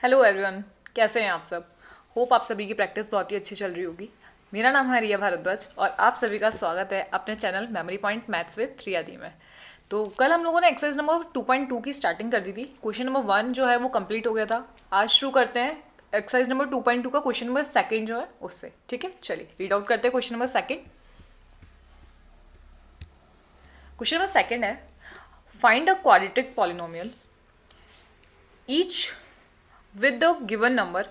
Hello everyone, कैसे हैं आप सब। होप आप सभी की प्रैक्टिस बहुत ही अच्छी चल रही होगी। मेरा नाम है रिया भारद्वाज और आप सभी का स्वागत है अपने channel memory point maths with Riyadi में। तो कल हम लोगों ने एक्सरसाइज नंबर 2.2 की स्टार्टिंग कर दी थी। क्वेश्चन नंबर 1 जो है वो कंप्लीट हो गया था। आज शुरू करते हैं एक्सरसाइज नंबर 2.2 का क्वेश्चन नंबर 2 जो है उससे। ठीक है, चलिए रीड आउट करते हैं क्वेश्चन नंबर 2। क्वेश्चन नंबर 2 है, find a quadratic polynomial each with the given number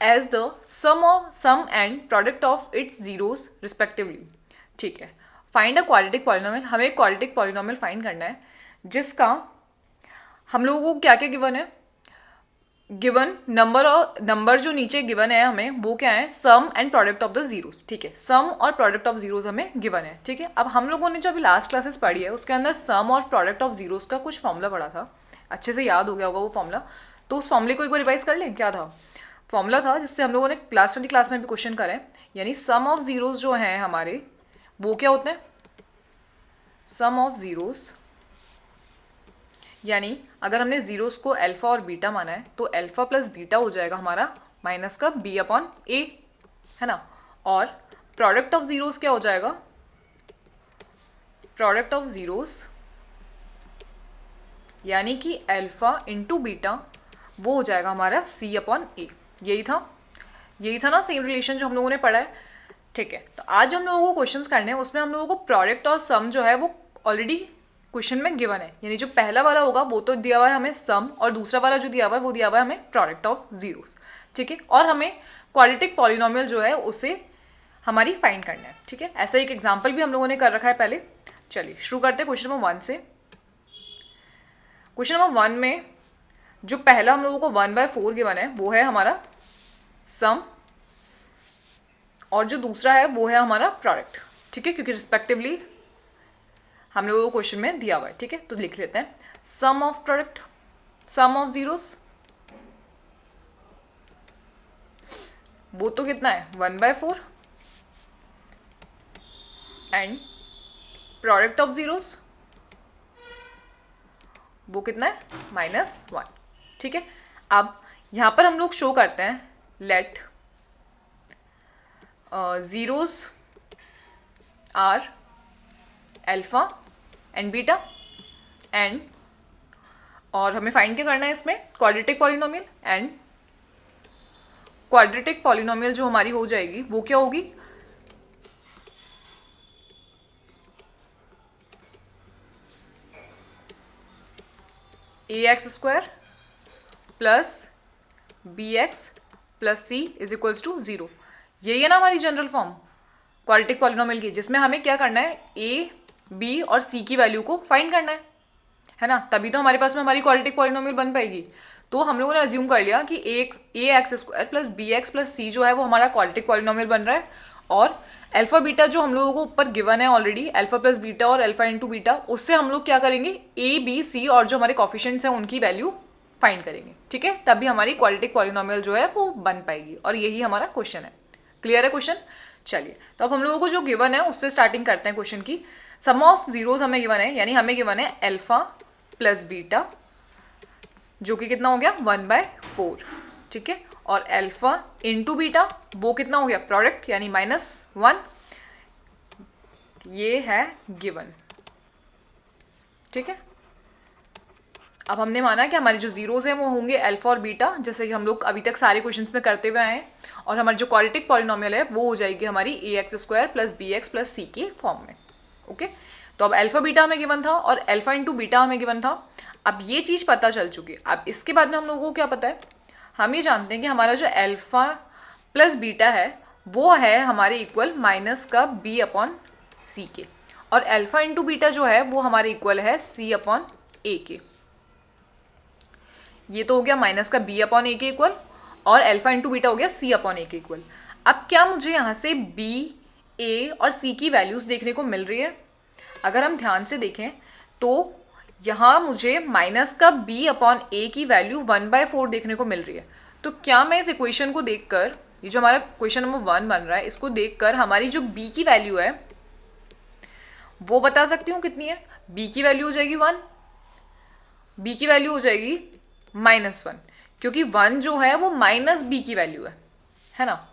as the sum and product of its zeros respectively। ठीक है, फाइंड अ क्वाड्रेटिक पॉलिनोमियल, हमें क्वाड्रेटिक पॉलिनोमियल फाइंड करना है जिसका हम लोगों को क्या क्या गिवन है। गिवन नंबर और नंबर जो नीचे गिवन है हमें वो क्या है, sum and product of the zeros. ठीक है, सम और प्रोडक्ट ऑफ जीरोस हमें गिवन है। ठीक है, अब हम लोगों ने जो अभी लास्ट क्लासेस पढ़ी है उसके अंदर सम और प्रोडक्ट ऑफ जीरोस का कुछ फॉर्मूला पढ़ा था, अच्छे से याद हो गया होगा वो फॉर्मूला। तो उस फॉर्मूले को एक बार रिवाइज कर लें। क्या था फॉर्मूला? था जिससे हम लोगों ने क्लास 20 क्लास में भी क्वेश्चन करे, यानी सम ऑफ जीरोस जो हैं हमारे वो क्या होते हैं, सम ऑफ जीरोस, यानी अगर हमने जीरोस को अल्फा और बीटा माना है तो अल्फा प्लस बीटा हो जाएगा हमारा माइनस का बी अपॉन ए, है ना। और प्रोडक्ट ऑफ जीरोस क्या हो जाएगा, प्रोडक्ट ऑफ जीरोस यानी कि अल्फा इंटू बीटा वो हो जाएगा हमारा सी अपॉन ए। यही था ना सेम रिलेशन जो हम लोगों ने पढ़ा है। ठीक है, तो आज हम लोगों को क्वेश्चंस करने हैं, उसमें हम लोगों को प्रोडक्ट और सम जो है वो ऑलरेडी क्वेश्चन में गिवन है, यानी जो पहला वाला होगा वो तो दिया हुआ है हमें सम, और दूसरा वाला जो दिया हुआ है वो दिया हुआ है हमें प्रोडक्ट ऑफ जीरोस। ठीक है, और हमें क्वाड्रेटिक पॉलिनोमियल जो है उसे हमारी फाइंड करना है। ठीक है, ऐसा एक एग्जाम्पल भी हम लोगों ने कर रखा है पहले। चलिए शुरू करते हैं क्वेश्चन नंबर 1 से। क्वेश्चन नंबर 1 में जो पहला हम लोगों को 1/4 गिवन है वो है हमारा सम, और जो दूसरा है वो है हमारा प्रोडक्ट। ठीक है, क्योंकि रिस्पेक्टिवली हम लोगों को क्वेश्चन में दिया हुआ है। ठीक है, तो लिख लेते हैं sum of product, sum of zeros, वो तो कितना है 1/4, एंड प्रोडक्ट ऑफ जीरोस वो कितना है -1। ठीक है, अब यहां पर हम लोग शो करते हैं let zeros are alpha and beta and, और हमें फाइंड क्या करना है इसमें, quadratic polynomial. And quadratic polynomial जो हमारी हो जाएगी वो क्या होगी, ax² plus bx plus c is equals to 0। यही है ना हमारी जनरल फॉर्म क्वाड्रेटिक पॉलिनोमियल की, जिसमें हमें क्या करना है, a, b और c की वैल्यू को फाइंड करना है ना। तभी तो हमारे पास में हमारी क्वाड्रेटिक पॉलिनोमियल बन पाएगी। तो हम लोगों ने अज्यूम कर लिया कि ax² plus bx plus c जो है वो हमारा क्वाड्रेटिक पॉलिनोमियल बन रहा है, और अल्फा बीटा जो हम लोगों को ऊपर गिवन है ऑलरेडी, अल्फा प्लस बीटा और अल्फा इंटू बीटा, उससे हम लोग क्या करेंगे, ए बी सी और जो हमारे कॉफिशिएंट्स हैं उनकी वैल्यू फाइंड करेंगे। ठीक है, तभी हमारी क्वाड्रेटिक पॉलिनोमियल जो है वो बन पाएगी, और यही हमारा क्वेश्चन है। क्लियर है क्वेश्चन? चलिए, तो अब हम लोगों को जो गिवन है उससे स्टार्टिंग करते हैं क्वेश्चन की। सम ऑफ जीरोस हमें गिवन है, यानी हमें गिवन है अल्फा प्लस बीटा जो कि कितना हो गया 1/4। ठीक है, और अल्फा इंटू बीटा वो कितना हो गया, प्रोडक्ट यानी -1। ये है गिवन। ठीक है, अब हमने माना कि हमारी जो जीरोस हैं वो होंगे अल्फा और बीटा, जैसे कि हम लोग अभी तक सारे क्वेश्चंस में करते हुए आए हैं, और हमारी जो क्वाड्रेटिक पॉलिनोमियल है वो हो जाएगी हमारी ax² plus bx plus c के फॉर्म में। ओके, तो अब अल्फा बीटा हमें गिवन था और अल्फा इंटू बीटा हमें गिवन था। अब ये चीज़ पता चल चुकी है। अब इसके बाद में हम लोगों को क्या पता है, हम ये जानते हैं कि हमारा जो अल्फा प्लस बीटा है वो है हमारे इक्वल माइनस का बी अपॉन सी के, और अल्फा इंटू बीटा जो है वो हमारे इक्वल है सी अपॉन ए के। ये तो हो गया माइनस का बी अपॉन ए के इक्वल, और अल्फा इंटू बीटा हो गया सी अपॉन ए के इक्वल। अब क्या मुझे यहाँ से बी, ए और सी की वैल्यूज़ देखने को मिल रही है? अगर हम ध्यान से देखें तो यहाँ मुझे माइनस का बी अपॉन ए की वैल्यू 1/4 देखने को मिल रही है। तो क्या मैं इस इक्वेशन को देखकर, ये जो हमारा क्वेश्चन नंबर 1 बन रहा है, इसको देखकर हमारी जो बी की वैल्यू है वो बता सकती हूँ कितनी है? बी की वैल्यू हो जाएगी 1, बी की वैल्यू हो जाएगी -1, क्योंकि 1 जो है वो माइनस बी की वैल्यू है ना।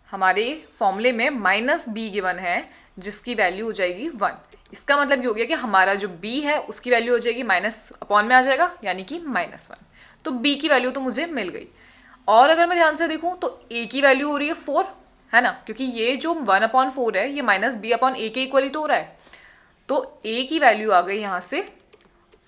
हमारे फॉर्मूले में माइनस बी गिवन है जिसकी वैल्यू हो जाएगी 1। इसका मतलब ये हो गया कि हमारा जो b है उसकी वैल्यू हो जाएगी माइनस अपॉन में आ जाएगा, यानी कि -1। तो b की वैल्यू तो मुझे मिल गई। और अगर मैं ध्यान से देखूं तो a की वैल्यू हो रही है 4, है ना, क्योंकि ये जो 1/4 है ये -b/a के इक्वल ही तो हो रहा है। तो a की वैल्यू आ गई यहाँ से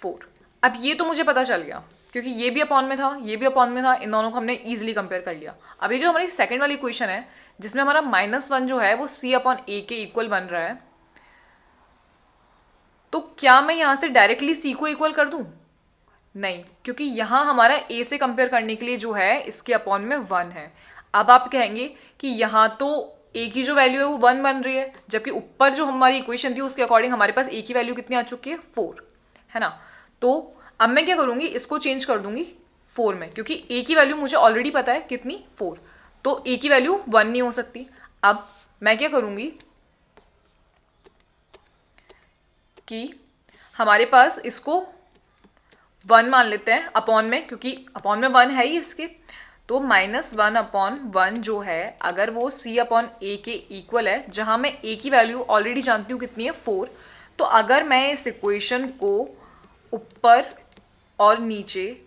4। अब ये तो मुझे पता चल गया क्योंकि ये भी अपॉन में था, ये भी अपॉन में था, इन दोनों को हमने ईजिली कंपेयर कर लिया। अब ये जो हमारी सेकंड वाली इक्वेशन है जिसमें हमारा -1 जो है वो c/a के इक्वल बन रहा है, तो क्या मैं यहाँ से डायरेक्टली c को इक्वल कर दूं? नहीं, क्योंकि यहाँ हमारा a से कंपेयर करने के लिए जो है इसके अपॉन में 1 है। अब आप कहेंगे कि यहाँ तो a की जो वैल्यू है वो 1 बन रही है, जबकि ऊपर जो हमारी इक्वेशन थी उसके अकॉर्डिंग हमारे पास a की वैल्यू कितनी आ चुकी है, 4, है ना। तो अब मैं क्या करूँगी, इसको चेंज कर दूंगी 4 में, क्योंकि a की वैल्यू मुझे ऑलरेडी पता है कितनी, 4। तो a की वैल्यू 1 नहीं हो सकती। अब मैं क्या करूँगी कि हमारे पास इसको 1 मान लेते हैं अपॉन में, क्योंकि अपॉन में 1 है ही इसके। तो -1/1 जो है अगर वो c/a के इक्वल है, जहाँ मैं a की वैल्यू ऑलरेडी जानती हूँ कितनी है, 4। तो अगर मैं इस इक्वेशन को ऊपर और नीचे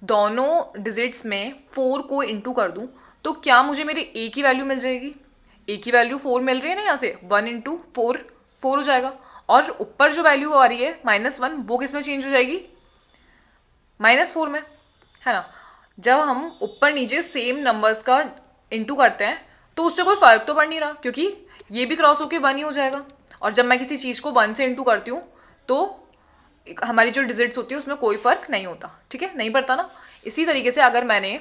दोनों डिजिट्स में 4 को इंटू कर दूँ तो क्या मुझे मेरी a की वैल्यू मिल जाएगी। a की वैल्यू 4 मिल रही है ना, यहाँ से 1 × 4 4 हो जाएगा। और ऊपर जो वैल्यू आ रही है -1 वो किस में चेंज हो जाएगी, -4 में, है ना। जब हम ऊपर नीचे सेम नंबर्स का इंटू करते हैं तो उससे कोई फर्क तो पड़ नहीं रहा, क्योंकि ये भी क्रॉस होके 1 ही हो जाएगा। और जब मैं किसी चीज़ को 1 से इंटू करती हूँ तो हमारी जो डिजिट्स होती है उसमें कोई फर्क नहीं होता, ठीक है, नहीं पड़ता ना। इसी तरीके से अगर मैंने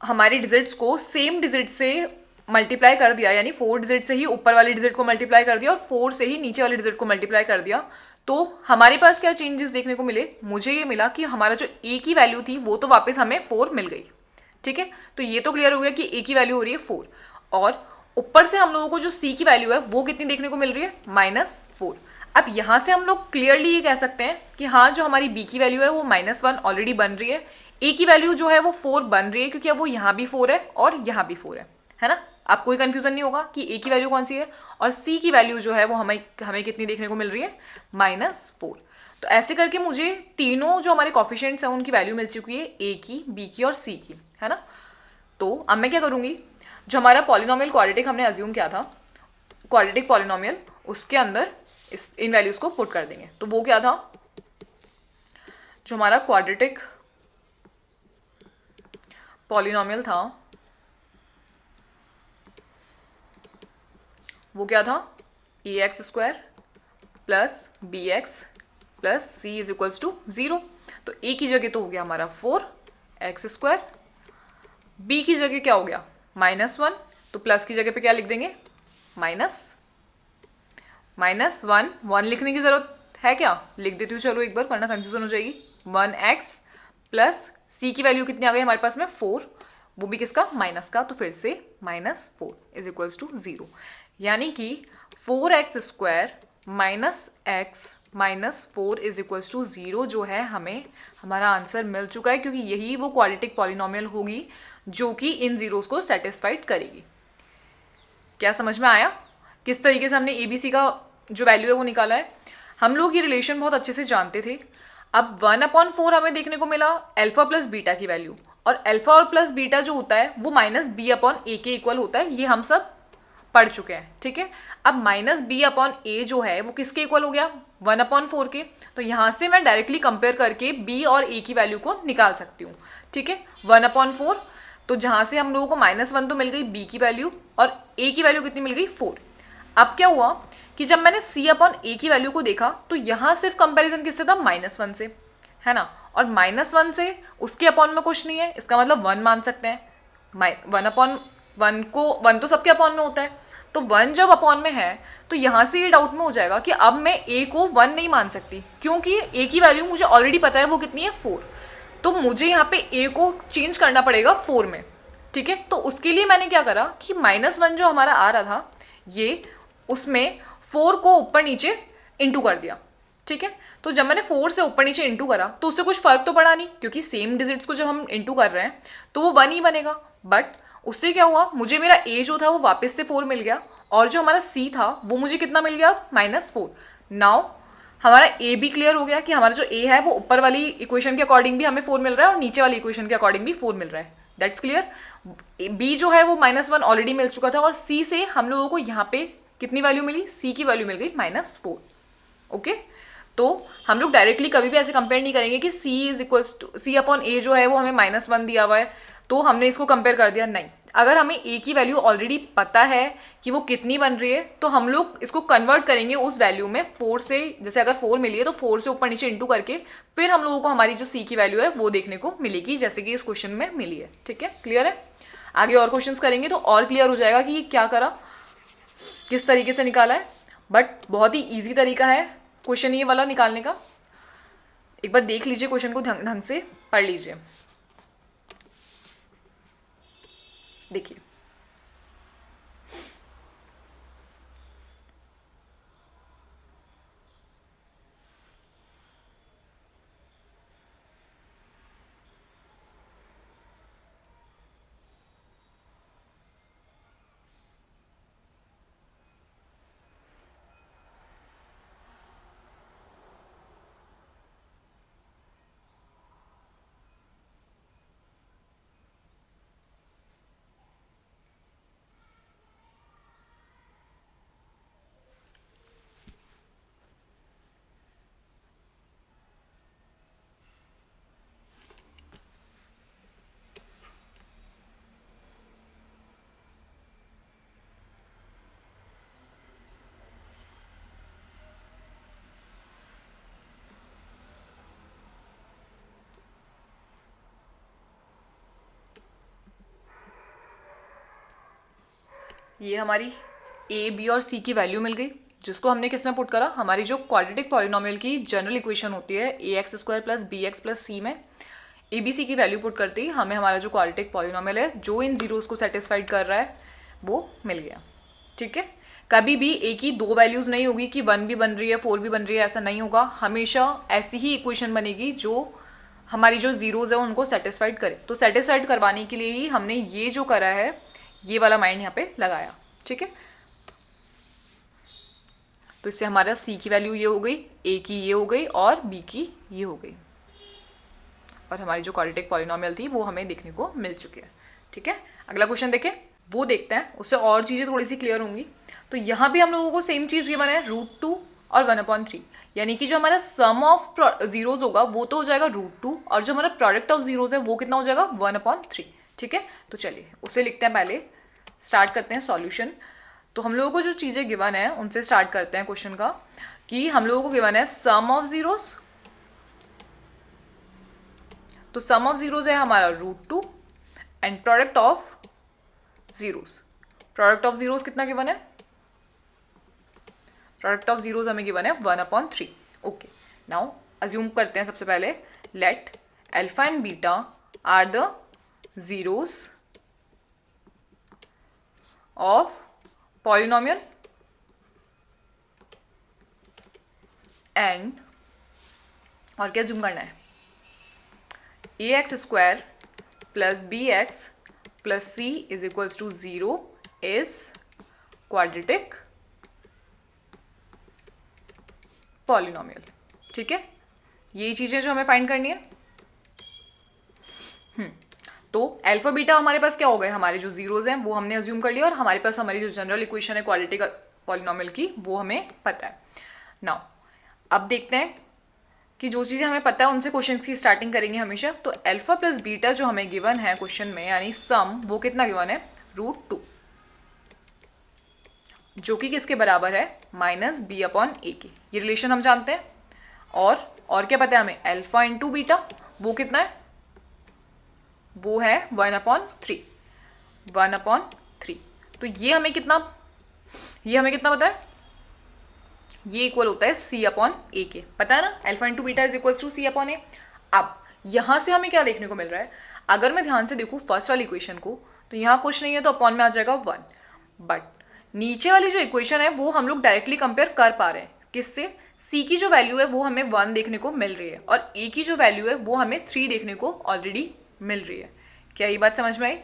हमारी डिजिट्स को सेम डिजिट से मल्टीप्लाई कर दिया, यानी 4 डिजिट से ही ऊपर वाली डिजिट को मल्टीप्लाई कर दिया और 4 से ही नीचे वाली डिजिट को मल्टीप्लाई कर दिया, तो हमारे पास क्या चेंजेस देखने को मिले, मुझे ये मिला कि हमारा जो a की वैल्यू थी वो तो वापस हमें 4 मिल गई, ठीक है। तो ये तो क्लियर हो गया कि a की वैल्यू हो रही है 4, और ऊपर से हम लोगों को जो c की वैल्यू है वो कितनी देखने को मिल रही है, -4। अब यहाँ से हम लोग क्लियरली ये कह सकते हैं कि हाँ, जो हमारी b की वैल्यू है वो -1 ऑलरेडी बन रही है, a की वैल्यू जो है वो 4 बन रही है, क्योंकि अब वो यहाँ भी 4 है और यहाँ भी 4 है ना। आप कोई कंफ्यूजन नहीं होगा कि a की वैल्यू कौन सी है, और c की वैल्यू जो है वो हमें कितनी देखने को मिल रही है, -4। तो ऐसे करके मुझे तीनों जो हमारे कॉफिशिएंट्स हैं उनकी वैल्यू मिल चुकी है, a की, b की और c की, है ना। तो अब मैं क्या करूँगी, जो हमारा पॉलिनोमियल क्वाड्रेटिक हमने अज्यूम किया था, क्वाड्रेटिक पॉलिनोमियल, उसके अंदर इन वैल्यूज को पुट कर देंगे। तो वो क्या था, जो हमारा क्वाड्रेटिक पॉलिनोमियल था वो क्या था, ax² + bx + c = 0। तो a की जगह तो हो गया हमारा 4x², b की जगह क्या हो गया, -1, तो प्लस की जगह पे क्या लिख देंगे, -1 लिखने की जरूरत है क्या, लिख देती हूँ, चलो एक बार, वरना कंफ्यूजन हो जाएगी। 1x + c की वैल्यू कितनी आ गई हमारे पास में, 4, वो भी किसका, माइनस का, तो फिर से -4 = 0। यानी कि 4x² - x - 4 = 0 जो है, हमें हमारा आंसर मिल चुका है, क्योंकि यही वो क्वाड्रेटिक पॉलिनोमियल होगी जो कि इन जीरोस को सेटिस्फाइड करेगी। क्या समझ में आया किस तरीके से हमने ABC का जो वैल्यू है वो निकाला है। हम लोग ये रिलेशन बहुत अच्छे से जानते थे। अब 1/4 हमें देखने को मिला अल्फा प्लस बीटा की वैल्यू, और अल्फा और प्लस बीटा जो होता है वो -b/a के इक्वल होता है, ये हम सब पढ़ चुके हैं, ठीक है। अब -b/a जो है वो किसके इक्वल हो गया, 1/4 के। तो यहाँ से मैं डायरेक्टली कंपेयर करके b और a की वैल्यू को निकाल सकती हूँ, ठीक है। 1/4, तो जहाँ से हम लोगों को -1 तो मिल गई b की वैल्यू, और a की वैल्यू कितनी मिल गई, 4। अब क्या हुआ कि जब मैंने c/a की वैल्यू को देखा तो यहाँ सिर्फ कंपैरिजन किससे था, -1 से, है ना। और -1 से उसके अपॉन में कुछ नहीं है, इसका मतलब 1 मान सकते हैं। 1 तो सबके अपॉन में होता है, तो 1 जब अपॉन में है तो यहाँ से ये डाउट में हो जाएगा कि अब मैं a को 1 नहीं मान सकती, क्योंकि a की वैल्यू मुझे ऑलरेडी पता है वो कितनी है, 4। तो मुझे यहाँ पे a को चेंज करना पड़ेगा 4 में, ठीक है। तो उसके लिए मैंने क्या करा कि -1 जो हमारा आ रहा था, ये उसमें 4 को ऊपर नीचे इंटू कर दिया, ठीक है। तो जब मैंने 4 से ऊपर नीचे इंटू करा तो उससे कुछ फर्क तो पड़ा नहीं, क्योंकि सेम डिजिट्स को जब हम इंटू कर रहे हैं तो वो 1 ही बनेगा। बट उससे क्या हुआ, मुझे मेरा ए जो था वो वापस से 4 मिल गया, और जो हमारा सी था वो मुझे कितना मिल गया, -4। नाउ हमारा ए भी क्लियर हो गया कि हमारा जो ए है वो ऊपर वाली इक्वेशन के अकॉर्डिंग भी हमें 4 मिल रहा है और नीचे वाली इक्वेशन के अकॉर्डिंग भी 4 मिल रहा है। That's clear. बी जो है वो -1 ऑलरेडी मिल चुका था, और सी से हम लोगों को यहाँ पे कितनी वैल्यू मिली, सी की वैल्यू मिल गई -4। ओके, तो हम लोग डायरेक्टली कभी भी ऐसे कंपेयर नहीं करेंगे कि c is equals to c upon a जो है वो हमें -1 दिया हुआ है तो हमने इसको कंपेयर कर दिया, नहीं। अगर हमें ए की वैल्यू ऑलरेडी पता है कि वो कितनी बन रही है तो हम लोग इसको कन्वर्ट करेंगे उस वैल्यू में 4 से, जैसे अगर 4 मिली है तो 4 से ऊपर नीचे इंटू करके फिर हम लोगों को हमारी जो सी की वैल्यू है वो देखने को मिलेगी, जैसे कि इस क्वेश्चन में मिली है। ठीक है, क्लियर है। आगे और क्वेश्चंस करेंगे तो और क्लियर हो जाएगा कि ये क्या करा, किस तरीके से निकाला है। बट बहुत ही ईजी तरीका है क्वेश्चन ये वाला निकालने का। एक बार देख लीजिए, क्वेश्चन को ढंग से पढ़ लीजिए। देखिए, ये हमारी ए, बी और सी की वैल्यू मिल गई, जिसको हमने किस में पुट करा, हमारी जो क्वाड्रेटिक पॉलिनोमियल की जनरल इक्वेशन होती है ax² + bx + c में ए बी सी की वैल्यू पुट करते ही हमें हमारा जो क्वाड्रेटिक पॉलिनोमियल है जो इन जीरोस को सेटिस्फाइड कर रहा है वो मिल गया। ठीक है, कभी भी ए की 2 वैल्यूज़ नहीं होगी कि 1 भी बन रही है 4 भी बन रही है, ऐसा नहीं होगा। हमेशा ऐसी ही इक्वेशन बनेगी जो हमारी जो जीरोज़ है उनको सेटिस्फाइड करे। तो सेटिस्फाइड करवाने के लिए ही हमने ये जो करा है, ये वाला माइंड यहाँ पे लगाया। ठीक है, तो इससे हमारा सी की वैल्यू ये हो गई, ए की ये हो गई और बी की ये हो गई, और हमारी जो क्वाड्रेटिक पॉलिनोमियल थी वो हमें देखने को मिल चुकी है। ठीक है, अगला क्वेश्चन देखें, वो देखते हैं, उससे और चीज़ें थोड़ी सी क्लियर होंगी। तो यहाँ भी हम लोगों को सेम चीज़ गिवन है √2 और 1/3, यानी कि जो हमारा सम ऑफ जीरोज होगा वो तो हो जाएगा √2 और जो हमारा प्रोडक्ट ऑफ जीरोज है वो कितना हो जाएगा 1/3। ठीक है, तो चलिए उसे लिखते हैं, पहले स्टार्ट करते हैं सॉल्यूशन। तो हम लोगों को जो चीज़ें गिवन है उनसे स्टार्ट करते हैं क्वेश्चन का, कि हम लोगों को गिवन है सम ऑफ जीरोज। तो सम ऑफ जीरोज है हमारा √2 and product of zeros, product of zeros कितना गिवन है, प्रोडक्ट ऑफ जीरोज हमें गिवन है 1/3। ओके, नाउ अज्यूम करते हैं सबसे पहले, let alpha and beta are the zeros of polynomial and, और क्या जूम करना है, ax² + bx + c = 0 is quadratic polynomial. ठीक है, यही चीज़ें जो हमें फाइंड करनी है। तो अल्फा बीटा हमारे पास क्या हो गए, हमारे जो जीरोज हैं वो हमने अज्यूम कर लिया, और हमारे पास हमारी जो जनरल इक्वेशन है क्वाड्रेटिक पॉलिनोमियल की वो हमें पता है। नाउ अब देखते हैं कि जो चीज़ें हमें पता है उनसे क्वेश्चन की स्टार्टिंग करेंगे हमेशा। तो अल्फा प्लस बीटा जो हमें गिवन है क्वेश्चन में, यानी सम, वो कितना गिवन है, √2, जो कि किसके बराबर है, -b/a के। ये रिलेशन हम जानते हैं। और क्या पता है हमें, अल्फा इंटू बीटा वो कितना है, वो है 1/3, 1/3। तो ये हमें कितना पता है, ये इक्वल होता है c/a के, पता है ना, alpha into beta is equals to c/a। अब यहाँ से हमें क्या देखने को मिल रहा है, अगर मैं ध्यान से देखूँ फर्स्ट वाली इक्वेशन को, तो यहाँ कुछ नहीं है तो अपॉन में आ जाएगा 1, बट नीचे वाली जो इक्वेशन है वो हम लोग डायरेक्टली कंपेयर कर पा रहे हैं। किससे? c की जो वैल्यू है वो हमें 1 देखने को मिल रही है और a की जो वैल्यू है वो हमें 3 देखने को ऑलरेडी मिल रही है। क्या ये बात समझ में आई?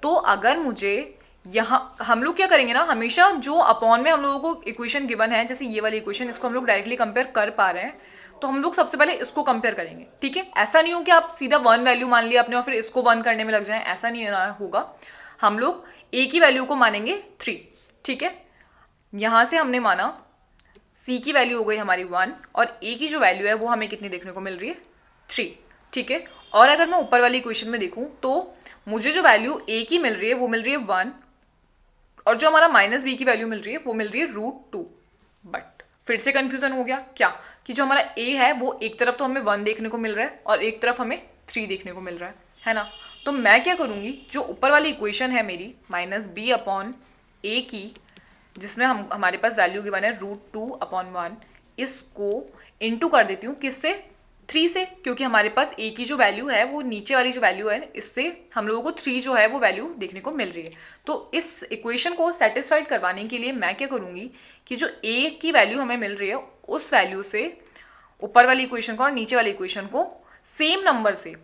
तो अगर मुझे यहाँ हम लोग क्या करेंगे ना, हमेशा जो अपॉन में हम लोगों को इक्वेशन गिवन है, जैसे ये वाली इक्वेशन, इसको हम लोग डायरेक्टली कंपेयर कर पा रहे हैं, तो हम लोग सबसे पहले इसको कंपेयर करेंगे। ठीक है, ऐसा नहीं हो कि आप सीधा 1 वैल्यू मान लिया आपने और फिर इसको 1 करने में लग जाए, ऐसा नहीं होगा। हम लोग a की वैल्यू को मानेंगे 3। ठीक है, यहां से हमने माना c की वैल्यू हो गई हमारी 1 और a की जो वैल्यू है वो हमें कितनी देखने को मिल रही है? 3। ठीक है, और अगर मैं ऊपर वाली इक्वेशन में देखूं तो मुझे जो वैल्यू a की मिल रही है वो मिल रही है 1 और जो हमारा माइनस b की वैल्यू मिल रही है वो मिल रही है √2। बट फिर से कंफ्यूजन हो गया क्या, कि जो हमारा a है वो एक तरफ तो हमें 1 देखने को मिल रहा है और एक तरफ हमें 3 देखने को मिल रहा है ना। तो मैं क्या करूंगी, जो ऊपर वाली इक्वेशन है मेरी -b/a की, जिसमें हमारे पास वैल्यू गिवन है √2/1, इसको इनटू कर देती हूँ किससे? 3 से, क्योंकि हमारे पास a की जो वैल्यू है वो नीचे वाली जो वैल्यू है इससे हम लोगों को 3 जो है वो वैल्यू देखने को मिल रही है। तो इस इक्वेशन को सेटिस्फाइड करवाने के लिए मैं क्या करूँगी कि जो a की वैल्यू हमें मिल रही है उस वैल्यू से ऊपर वाली इक्वेशन को और नीचे वाली इक्वेशन को सेम नंबर से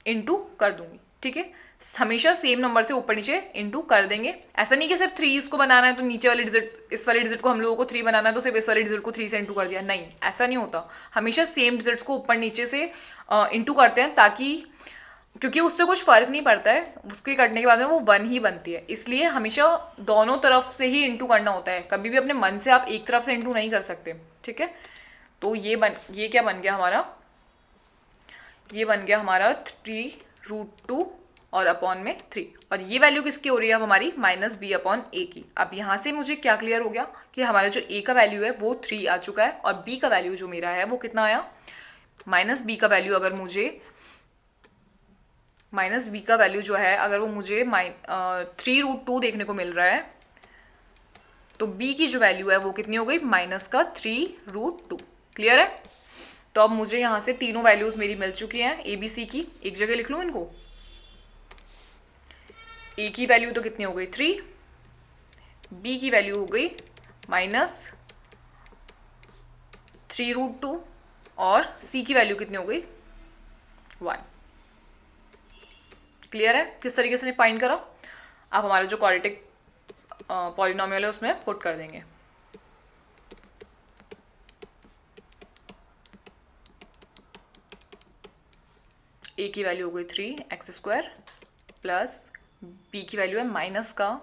इनटू कर दूंगी। ठीक है, हमेशा सेम नंबर से ऊपर नीचे इनटू कर देंगे। ऐसा नहीं कि सिर्फ 3 इसको बनाना है तो नीचे वाले डिजिट, इस वाले डिजिट को हम लोगों को 3 बनाना है तो सिर्फ इस वाले डिजिट को 3 से इनटू कर दिया, नहीं, ऐसा नहीं होता। हमेशा सेम डिजिट्स को ऊपर नीचे से इनटू करते हैं, ताकि क्योंकि उससे कुछ फर्क नहीं पड़ता है, उसके करने के बाद में वो 1 ही बनती है, इसलिए हमेशा दोनों तरफ से ही इनटू करना होता है। कभी भी अपने मन से आप एक तरफ से इनटू नहीं कर सकते। ठीक है, तो ये क्या बन गया हमारा? ये बन गया हमारा 3√2 और अपॉन में 3, और ये वैल्यू किसकी हो रही है अब हमारी? -b/a की। अब यहाँ से मुझे क्या क्लियर हो गया कि हमारा जो a का वैल्यू है वो 3 आ चुका है और b का वैल्यू जो मेरा है वो कितना आया? -b का वैल्यू अगर मुझे -b का वैल्यू जो है अगर वो मुझे 3√2 देखने को मिल रहा है, तो b की जो वैल्यू है वो कितनी हो गई? -3√2। क्लियर है? तो अब मुझे यहाँ से तीनों वैल्यूज मेरी मिल चुकी हैं ए बी सी की। एक जगह लिख लूँ इनको। ए की वैल्यू तो कितनी हो गई? 3, बी की वैल्यू हो गई -3√2 और सी की वैल्यू कितनी हो गई? 1। क्लियर है किस तरीके से फाइंड करा? आप हमारा जो क्वाड्रेटिक पॉलिनोमियल है उसमें पुट कर देंगे। ए की वैल्यू हो गई 3x² प्लस बी की वैल्यू है माइनस का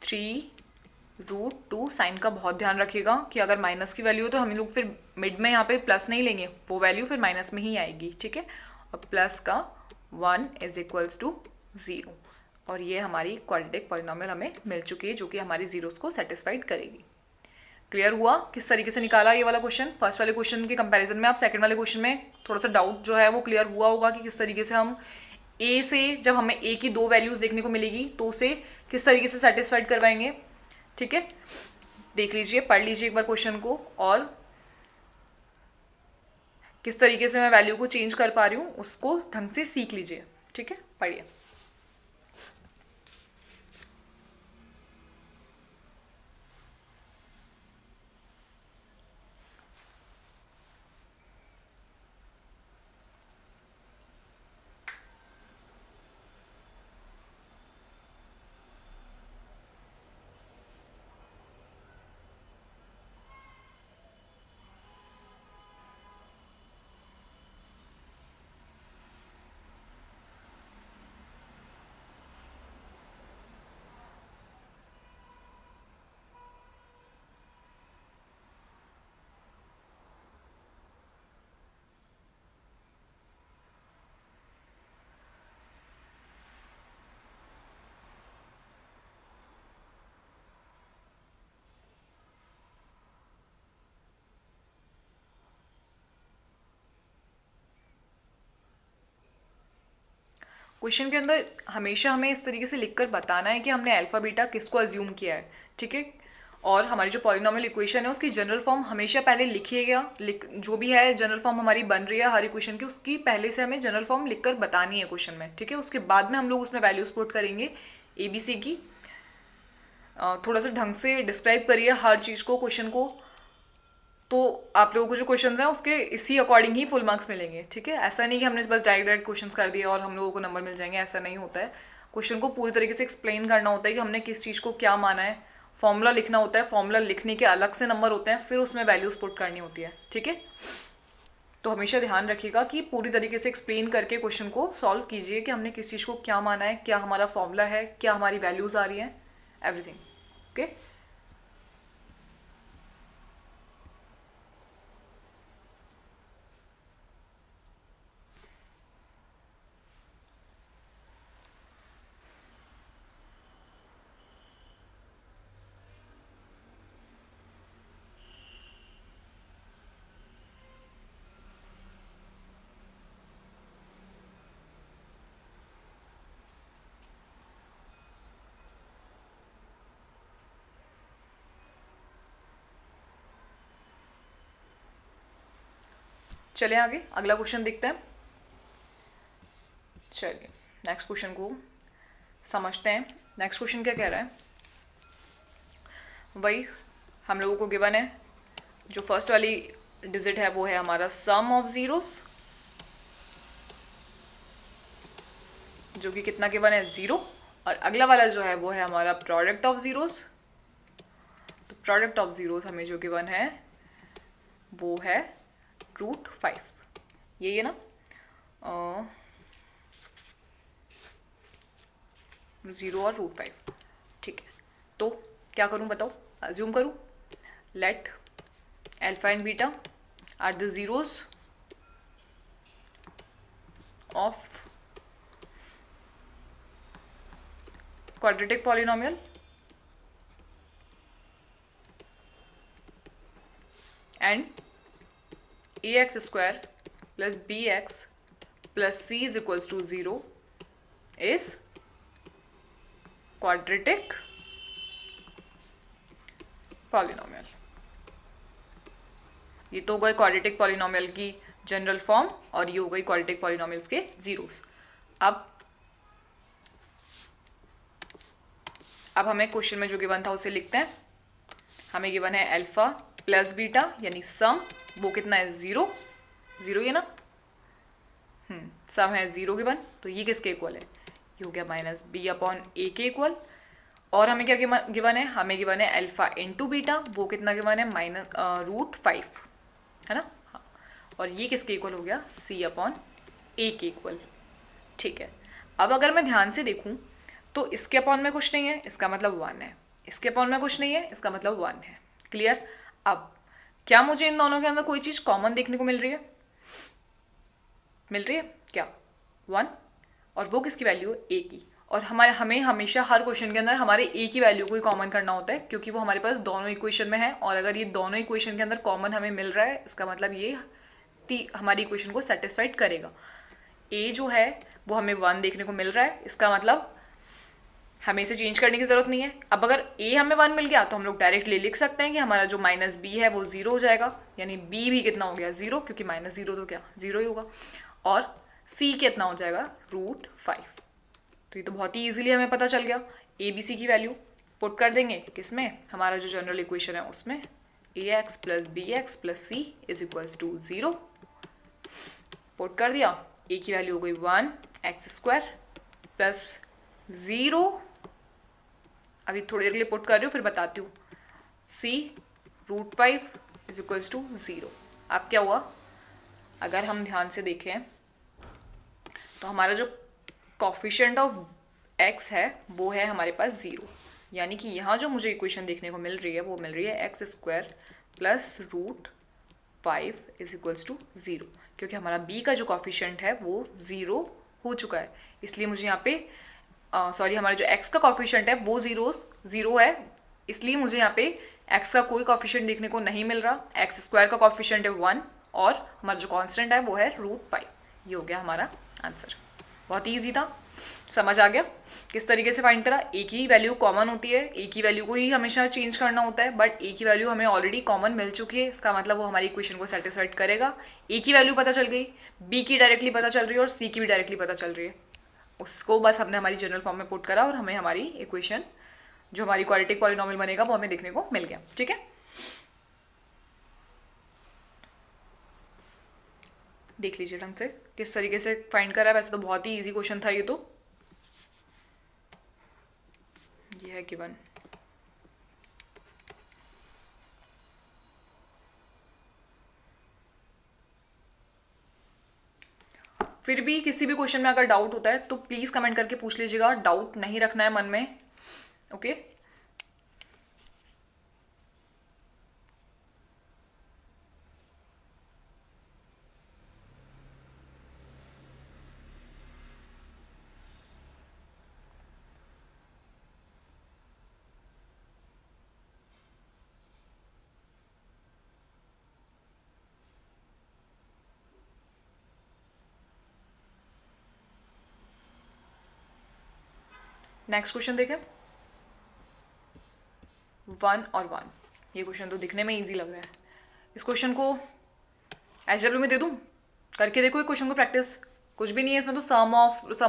3√2। साइन का बहुत ध्यान रखिएगा कि अगर माइनस की वैल्यू हो तो हम लोग फिर मिड में यहाँ पे प्लस नहीं लेंगे, वो वैल्यू फिर माइनस में ही आएगी। ठीक है, और प्लस का 1 = 0, और ये हमारी क्वाड्रेटिक पॉलिनोमियल हमें मिल चुकी है जो कि हमारी जीरोस को सेटिस्फाइड करेगी। क्लियर हुआ किस तरीके से निकाला ये वाला क्वेश्चन? फर्स्ट वाले क्वेश्चन के कंपैरिजन में आप सेकंड वाले क्वेश्चन में थोड़ा सा डाउट जो है वो क्लियर हुआ होगा कि किस तरीके से हम ए से, जब हमें ए की 2 वैल्यूज देखने को मिलेगी तो उसे किस तरीके से सेटिस्फाइड करवाएंगे। ठीक है, देख लीजिए, पढ़ लीजिए एक बार क्वेश्चन को, और किस तरीके से मैं वैल्यू को चेंज कर पा रही हूँ उसको ढंग से सीख लीजिए। ठीक है, पढ़िए। क्वेश्चन के अंदर हमेशा हमें इस तरीके से लिखकर बताना है कि हमने अल्फा बीटा किसको अज्यूम किया है। ठीक है, और हमारी जो पॉलिनोमियल इक्वेशन है उसकी जनरल फॉर्म हमेशा पहले लिखिएगा। जो भी है जनरल फॉर्म हमारी बन रही है हर इक्वेशन की, उसकी पहले से हमें जनरल फॉर्म लिखकर बतानी है क्वेश्चन में। ठीक है, उसके बाद में हम लोग उसमें वैल्यूज पुट करेंगे ए बी सी की। थोड़ा सा ढंग से डिस्क्राइब करिए हर चीज़ को, क्वेश्चन को, तो आप लोगों को जो क्वेश्चंस हैं उसके इसी अकॉर्डिंग ही फुल मार्क्स मिलेंगे, ठीक है। ऐसा नहीं कि हमने बस डायरेक्ट डायरेक्ट क्वेश्चंस कर दिए और हम लोगों को नंबर मिल जाएंगे, ऐसा नहीं होता है। क्वेश्चन को पूरी तरीके से एक्सप्लेन करना होता है कि हमने किस चीज़ को क्या माना है, फॉर्मूला लिखना होता है, फॉर्मूला लिखने के अलग से नंबर होते हैं, फिर उसमें वैल्यूज पुट करनी होती है, ठीक है। तो हमेशा ध्यान रखिएगा कि पूरी तरीके से एक्सप्लेन करके क्वेश्चन को सॉल्व कीजिए कि हमने किस चीज़ को क्या माना है, क्या हमारा फॉर्मूला है, क्या हमारी वैल्यूज आ रही हैं, एवरीथिंग, ओके। चलिए आगे अगला क्वेश्चन देखते हैं। चलिए नेक्स्ट क्वेश्चन को समझते हैं। नेक्स्ट क्वेश्चन क्या कह रहा है, वही हम लोगों को गिवन है, जो फर्स्ट वाली डिजिट है वो है हमारा सम ऑफ जीरोस, जो कि कितना गिवन है 0, और अगला वाला जो है वो है हमारा प्रोडक्ट ऑफ जीरोस। तो प्रोडक्ट ऑफ जीरोस हमें जो गिवन है वो है √5, यही है ना, 0 और √5, ठीक है। तो क्या करूं बताओ, अज्यूम करूं, let alpha and beta are the zeros of quadratic polynomial and ax square plus bx plus c is equals to 0 is quadratic polynomial। ये तो हो गए क्वाड्रेटिक पॉलिनोमियल की जनरल फॉर्म और ये हो गई क्वाड्रेटिक पॉलिनोमियल्स के जीरोस। अब हमें क्वेश्चन में जो गिवन था उसे लिखते हैं। हमें गिवन है अल्फा प्लस बीटा यानी सम, वो कितना है 0, 0 ये ना, सम है 0 गिवन, तो ये किसके इक्वल है, ये हो गया -b/a के इक्वल। और हमें क्या गिवन है, हमें गिवन है अल्फा इंटू बीटा, वो कितना गिवन है -√5, है ना, हाँ। और ये किसके इक्वल हो गया, c/a के इक्वल, ठीक है। अब अगर मैं ध्यान से देखूं तो इसके अपॉन में कुछ नहीं है, इसका मतलब 1 है, इसके अपॉन में कुछ नहीं है, इसका मतलब 1 है, क्लियर। अब क्या मुझे इन दोनों के अंदर कोई चीज़ कॉमन देखने को मिल रही है, मिल रही है क्या, 1, और वो किसकी वैल्यू है, a की। और हमें हमेशा हर क्वेश्चन के अंदर हमारे a की वैल्यू को ही कॉमन करना होता है, क्योंकि वो हमारे पास दोनों इक्वेशन में है, और अगर ये दोनों इक्वेशन के अंदर कॉमन हमें मिल रहा है, इसका मतलब ये हमारी इक्वेशन को सेटिस्फाइड करेगा। a जो है वो हमें 1 देखने को मिल रहा है, इसका मतलब हमें इसे चेंज करने की जरूरत नहीं है। अब अगर a हमें 1 मिल गया तो हम लोग डायरेक्टली लिख सकते हैं कि हमारा जो -b है वो 0 हो जाएगा, यानी b भी कितना हो गया 0, क्योंकि -0 तो क्या 0 ही होगा, और c कितना हो जाएगा √5। तो ये तो बहुत ही ईजिली हमें पता चल गया। a b c की वैल्यू पुट कर देंगे किसमें, हमारा जो जनरल इक्वेशन है उसमें, ax + bx + c = 0, पुट कर दिया, a की वैल्यू हो गई 1x² + 0, अभी थोड़ी देर के लिए पुट कर रही हूँ फिर बताती हूँ, c √5 = 0। अब क्या हुआ, अगर हम ध्यान से देखें तो हमारा जो कोफिशिएंट ऑफ x है वो है हमारे पास 0, यानी कि यहाँ जो मुझे इक्वेशन देखने को मिल रही है वो मिल रही है x² + √5 = 0, क्योंकि हमारा b का जो कोफिशिएंट है वो 0 हो चुका है, इसलिए मुझे यहाँ पे हमारा जो x का कॉफिशिएंट है वो 0 है, इसलिए मुझे यहाँ पे x का कोई कॉफिशिएंट देखने को नहीं मिल रहा। x² का कॉफिशिएंट है 1 और हमारा जो कांस्टेंट है वो है √5। ये हो गया हमारा आंसर, बहुत ईजी था, समझ आ गया किस तरीके से फाइंड करा। a की वैल्यू कॉमन होती है, a की वैल्यू को ही हमेशा चेंज करना होता है, बट a की वैल्यू हमें ऑलरेडी कॉमन मिल चुकी है, इसका मतलब वो हमारी इक्वेशन को सेटिस्फाइड करेगा। a की वैल्यू पता चल गई, b की डायरेक्टली पता चल रही है और c की भी डायरेक्टली पता चल रही है, उसको बस हमने हमारी जनरल फॉर्म में पुट करा और हमें हमारी इक्वेशन जो हमारी क्वाड्रेटिक पॉलिनोमियल बनेगा वो हमें देखने को मिल गया। ठीक है, देख लीजिए ढंग से किस तरीके से फाइंड करा है। वैसे तो बहुत ही इजी क्वेश्चन था ये है गिवन। फिर भी किसी भी क्वेश्चन में अगर डाउट होता है तो प्लीज कमेंट करके पूछ लीजिएगा, डाउट नहीं रखना है मन में। ओके, नेक्स्ट क्वेश्चन देखें, 1 और 1। ये क्वेश्चन तो दिखने में इजी लग रहा है। इस क्वेश्चन को एचडब्ल्यू में दे दूं, करके देखो एक क्वेश्चन को प्रैक्टिस। कुछ भी नहीं है इसमें तो, सम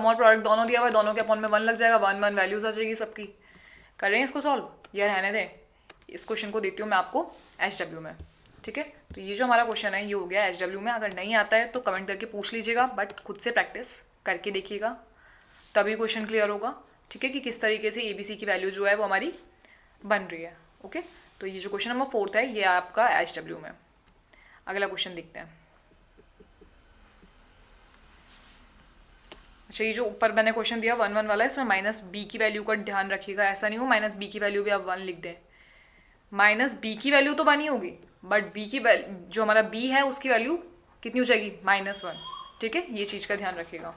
और प्रोडक्ट दोनों दिया हुआ है, दोनों के अपॉन में 1 लग जाएगा, 1 1 वैल्यूज आ जाएगी सबकी। कर रहे हैं इसको सॉल्व या रहने दें? इस क्वेश्चन को देती हूँ मैं आपको एचडब्ल्यू में। ठीक है, तो ये जो हमारा क्वेश्चन है ये हो गया एचडब्ल्यू में। अगर नहीं आता है तो कमेंट करके पूछ लीजिएगा, बट खुद से प्रैक्टिस करके देखिएगा, तभी क्वेश्चन क्लियर होगा। ठीक है, कि किस तरीके से ABC की वैल्यू जो है वो हमारी बन रही है। ओके, तो ये जो क्वेश्चन नंबर 4 है ये आपका HW में। अगला क्वेश्चन देखते हैं। अच्छा, ये जो ऊपर मैंने क्वेश्चन दिया 1 1 वाला, इसमें -b की वैल्यू का ध्यान रखिएगा। ऐसा नहीं हो -b की वैल्यू भी आप 1 लिख दें। -b की वैल्यू तो 1 ही होगी, बट b की जो हमारा b है उसकी वैल्यू कितनी हो जाएगी? -1। ठीक है, ये चीज़ का ध्यान रखिएगा।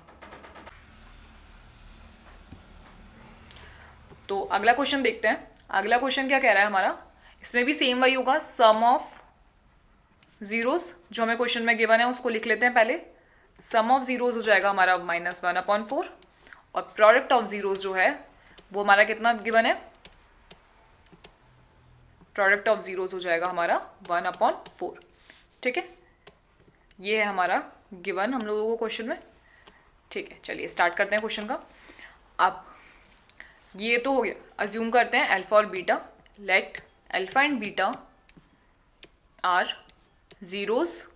तो अगला क्वेश्चन देखते हैं। अगला क्वेश्चन क्या कह रहा है हमारा, इसमें भी सेम वही होगा, सम ऑफ जीरोस जो हमें क्वेश्चन में गिवन है उसको लिख लेते हैं पहले। सम ऑफ जीरोस हो जाएगा हमारा -1/4, और प्रोडक्ट ऑफ जीरोस जो है वो हमारा कितना गिवन है? प्रोडक्ट ऑफ जीरोस हो जाएगा हमारा 1/4। ठीक है, ये है हमारा गिवन हम लोगों को क्वेश्चन में। ठीक है, चलिए स्टार्ट करते हैं क्वेश्चन का। अब ये तो हो गया, अज्यूम करते हैं अल्फा और beta, let alpha and beta are zeros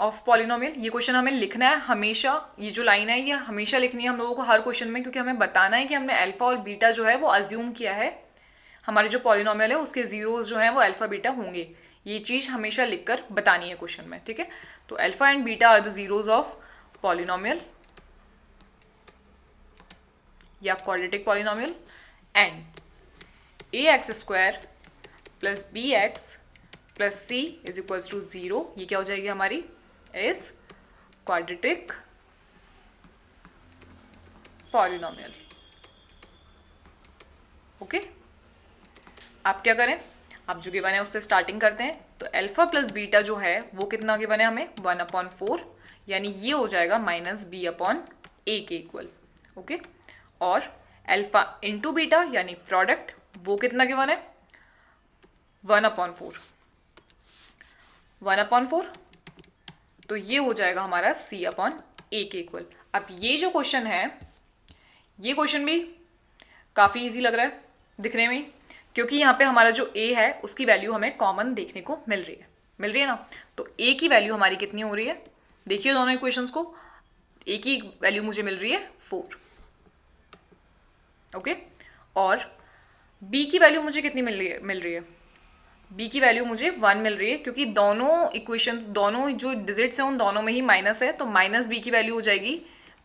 of polynomial. ये क्वेश्चन हमें लिखना है हमेशा, ये जो लाइन है ये हमेशा लिखनी है हम लोगों को हर क्वेश्चन में, क्योंकि हमें बताना है कि हमने अल्फा और बीटा जो है वो अज्यूम किया है, हमारे जो पॉलिनोमियल है उसके जीरोस जो हैं वो अल्फा बीटा होंगे। ये चीज़ हमेशा लिखकर बतानी है क्वेश्चन में। ठीक है, तो alpha and beta are the zeros of polynomial या quadratic polynomial, and ax² plus bx plus c is equals to 0। ये क्या हो जाएगी हमारी? Is quadratic polynomial. ओके, आप क्या करें, आप जो गिवन है उससे स्टार्टिंग करते हैं। तो अल्फा प्लस बीटा जो है वो कितना गिवन है हमें? 1/4, यानी ये हो जाएगा -b/a के इक्वल। ओके, और अल्फा इंटू बीटा यानी प्रोडक्ट वो कितना गिवन है? 1/4। 1/4 तो ये हो जाएगा हमारा c/a के इक्वल। अब ये जो क्वेश्चन है ये क्वेश्चन भी काफ़ी इजी लग रहा है दिखने में, क्योंकि यहाँ पे हमारा जो a है उसकी वैल्यू हमें कॉमन देखने को मिल रही है ना। तो a की वैल्यू हमारी कितनी हो रही है? देखिए दोनों इक्वेशंस को, a की वैल्यू मुझे मिल रही है 4। ओके, और b की वैल्यू मुझे कितनी मिल रही है? b की वैल्यू मुझे 1 मिल रही है, क्योंकि दोनों इक्वेशंस, दोनों जो डिजिट्स हैं उन दोनों में ही माइनस है, तो -b की वैल्यू हो जाएगी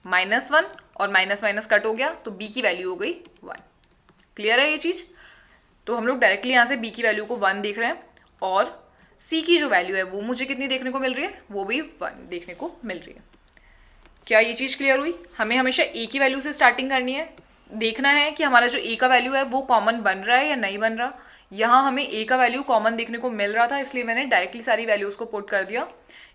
-1, और माइनस माइनस कट हो गया तो b की वैल्यू हो गई 1। क्लियर है ये चीज़? तो हम लोग डायरेक्टली यहाँ से b की वैल्यू को 1 देख रहे हैं, और c की जो वैल्यू है वो मुझे कितनी देखने को मिल रही है? वो भी 1 देखने को मिल रही है। क्या ये चीज़ क्लियर हुई? हमें हमेशा a की वैल्यू से स्टार्टिंग करनी है, देखना है कि हमारा जो a का वैल्यू है वो कॉमन बन रहा है या नहीं बन रहा। यहाँ हमें a का वैल्यू कॉमन देखने को मिल रहा था, इसलिए मैंने डायरेक्टली सारी वैल्यूज़ को पुट कर दिया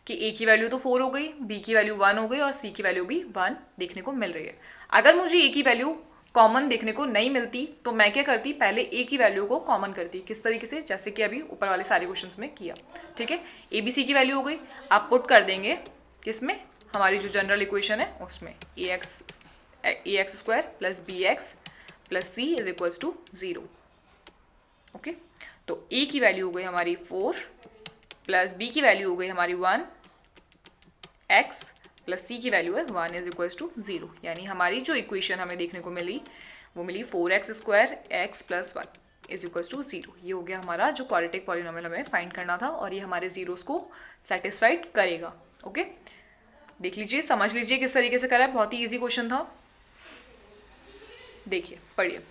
कि a की वैल्यू तो 4 हो गई, b की वैल्यू 1 हो गई, और c की वैल्यू भी 1 देखने को मिल रही है। अगर मुझे a की वैल्यू कॉमन देखने को नहीं मिलती तो मैं क्या करती? पहले a की वैल्यू को कॉमन करती। किस तरीके से? जैसे कि अभी ऊपर वाले सारे क्वेश्चंस में किया। ठीक है, ABC की वैल्यू हो गई, आप पुट कर देंगे किसमें? हमारी जो जनरल इक्वेशन है उसमें ax² plus bx plus C is equals to 0। Okay, तो ए की वैल्यू हो गई हमारी 4 प्लस बी की वैल्यू हो गई हमारी 1, एक्स प्लस सी की वैल्यू है 1 इज इक्वल्स टू 0। यानी हमारी जो इक्वेशन हमें देखने को मिली वो मिली 4x² X plus 1 is equals to 0। ये हो गया हमारा जो क्वाड्रेटिक पॉलिनोमियल हमें फाइंड करना था और ये हमारे जीरोस को सेटिस्फाइड करेगा। ओके, देख लीजिए, समझ लीजिए किस तरीके से करा है, बहुत ही ईजी क्वेश्चन था। देखिए, पढ़िए।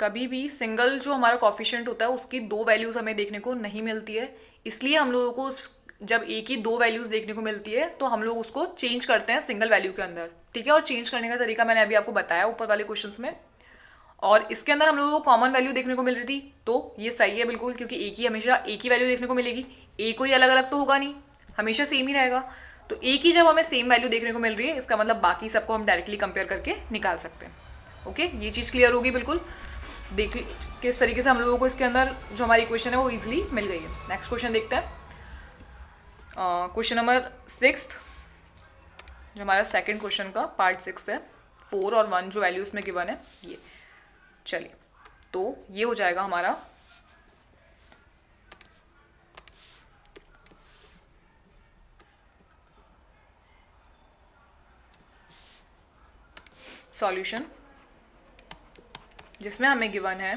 कभी भी सिंगल जो हमारा कॉफिशिएंट होता है उसकी दो वैल्यूज हमें देखने को नहीं मिलती है, इसलिए हम लोगों को जब ए की दो वैल्यूज देखने को मिलती है तो हम लोग उसको चेंज करते हैं सिंगल वैल्यू के अंदर। ठीक है, और चेंज करने का तरीका मैंने अभी आपको बताया ऊपर वाले क्वेश्चंस में। और इसके अंदर हम लोगों को कॉमन वैल्यू देखने को मिल रही थी, तो ये सही है बिल्कुल, क्योंकि ए की हमेशा ए की वैल्यू देखने को मिलेगी, ए कोई अलग अलग तो होगा नहीं, हमेशा सेम ही रहेगा। तो ए की जब हमें सेम वैल्यू देखने को मिल रही है, इसका मतलब बाकी सबको हम डायरेक्टली कंपेयर करके निकाल सकते हैं। ओके, ये चीज़ क्लियर होगी बिल्कुल। देख किस तरीके से हम लोगों को इसके अंदर जो हमारी इक्वेशन है वो इजीली मिल गई है। नेक्स्ट क्वेश्चन देखते हैं, क्वेश्चन नंबर 6, जो हमारा सेकंड क्वेश्चन का पार्ट 6 है। 4 और 1 जो वैल्यूज में गिवन है ये। चलिए, तो ये हो जाएगा हमारा सॉल्यूशन, जिसमें हमें गिवन है,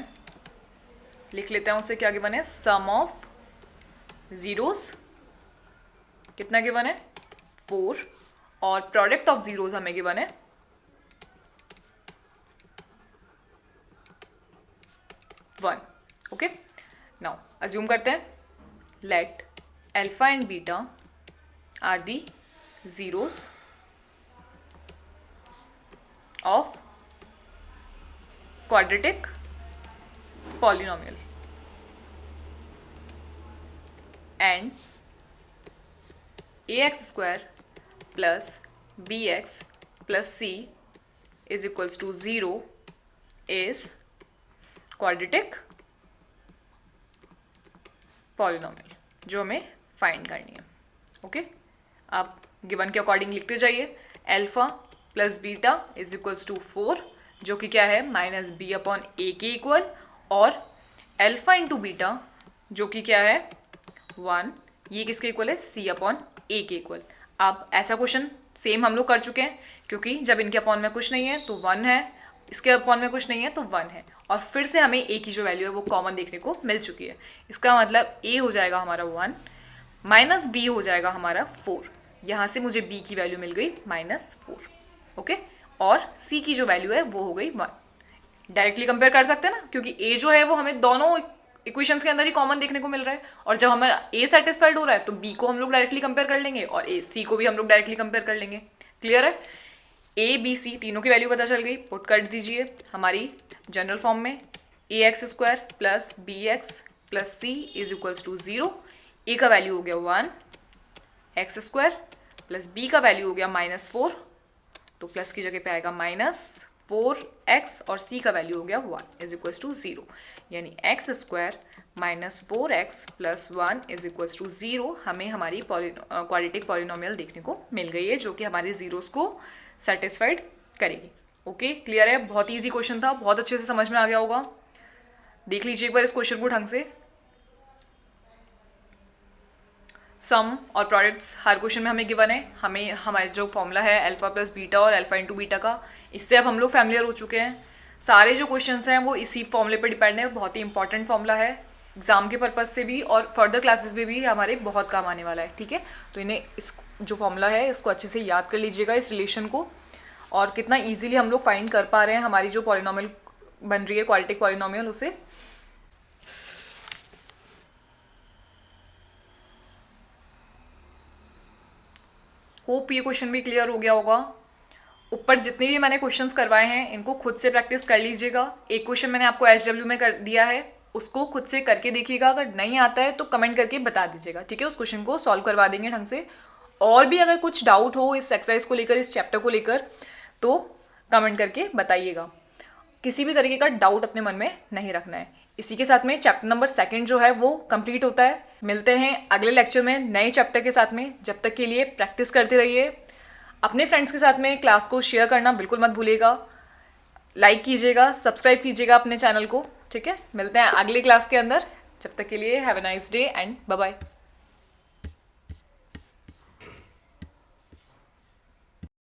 लिख लेते हैं उसे, क्या गिवन है, सम ऑफ जीरोस, कितना गिवन है 4, और प्रोडक्ट ऑफ जीरोस हमें गिवन है 1। ओके, नाउ अज्यूम करते हैं, let alpha and beta are the zeros of quadratic polynomial and ax² plus bx plus c is equals to 0 is quadratic polynomial, जो हमें find करनी है। ओके, आप given के अकॉर्डिंग लिखते जाइए। Alpha plus beta is equals to 4, जो कि क्या है माइनस बी अपॉन ए के इक्वल, और अल्फा इंटू बीटा जो कि क्या है 1, ये किसके इक्वल है, सी अपॉन ए के इक्वल। अब ऐसा क्वेश्चन सेम हम लोग कर चुके हैं, क्योंकि जब इनके अपॉन में कुछ नहीं है तो 1 है, इसके अपॉन में कुछ नहीं है तो 1 है, और फिर से हमें ए की जो वैल्यू है वो कॉमन देखने को मिल चुकी है। इसका मतलब ए हो जाएगा हमारा 1 माइनस बी हो जाएगा हमारा 4, यहाँ से मुझे बी की वैल्यू मिल गई -4। ओके, और c की जो वैल्यू है वो हो गई 1। डायरेक्टली कंपेयर कर सकते हैं ना, क्योंकि a जो है वो हमें दोनों इक्वेशंस के अंदर ही कॉमन देखने को मिल रहा है, और जब हमारा a सेटिस्फाइड हो रहा है तो b को हम लोग डायरेक्टली कंपेयर कर लेंगे और c को भी हम लोग डायरेक्टली कंपेयर कर लेंगे। क्लियर है, a b c तीनों की वैल्यू पता चल गई, पुट कर दीजिए हमारी जनरल फॉर्म में, ax² plus bx plus c is equals to 0। a का वैल्यू हो गया 1, x² प्लस b का वैल्यू हो गया -4, तो प्लस की जगह पे आएगा -4x, और c का वैल्यू हो गया 1 इज इक्वल्स टू 0। यानी x² -4x plus 1 is equals to 0 हमें हमारी क्वाड्रेटिक पॉलिनोमियल देखने को मिल गई है, जो कि हमारे जीरोस को सेटिस्फाइड करेगी। ओके, क्लियर है, बहुत ईजी क्वेश्चन था, बहुत अच्छे से समझ में आ गया होगा। देख लीजिए एक बार इस क्वेश्चन को ढंग से। सम और प्रोडक्ट्स हर क्वेश्चन में हमें गिवन है, हमें हमारे जो फॉर्मूला है अल्फा प्लस बीटा और अल्फा इंटू बीटा का, इससे अब हम लोग फैमिलियर हो चुके हैं। सारे जो क्वेश्चंस हैं वो इसी फॉर्मूले पर डिपेंड है, बहुत ही इंपॉर्टेंट फॉर्मूला है, एग्जाम के पर्पज से भी और फर्दर क्लासेस में भी हमारे बहुत काम आने वाला है। ठीक है, तो इन्हें इस जो फॉर्मूला है इसको अच्छे से याद कर लीजिएगा, इस रिलेशन को, और कितना ईजिली हम लोग फाइंड कर पा रहे हैं हमारी जो पॉलिनोमियल बन रही है क्वाड्रेटिक पॉलिनोमियल उसे। होप ये क्वेश्चन भी क्लियर हो गया होगा। ऊपर जितने भी मैंने क्वेश्चंस करवाए हैं इनको खुद से प्रैक्टिस कर लीजिएगा। एक क्वेश्चन मैंने आपको एचडब्ल्यू में कर दिया है, उसको खुद से करके देखिएगा, अगर नहीं आता है तो कमेंट करके बता दीजिएगा, ठीक है। उस क्वेश्चन को सॉल्व करवा देंगे ढंग से। और भी अगर कुछ डाउट हो इस एक्सरसाइज को लेकर, इस चैप्टर को लेकर, तो कमेंट करके बताइएगा। किसी भी तरीके का डाउट अपने मन में नहीं रखना है। इसी के साथ में चैप्टर नंबर 2 जो है वो कंप्लीट होता है। मिलते हैं अगले लेक्चर में नए चैप्टर के साथ में। जब तक के लिए प्रैक्टिस करते रहिए। अपने फ्रेंड्स के साथ में क्लास को शेयर करना बिल्कुल मत भूलिएगा। लाइक कीजिएगा, सब्सक्राइब कीजिएगा अपने चैनल को, ठीक है। मिलते हैं अगली क्लास के अंदर। जब तक के लिए have a nice day and bye bye.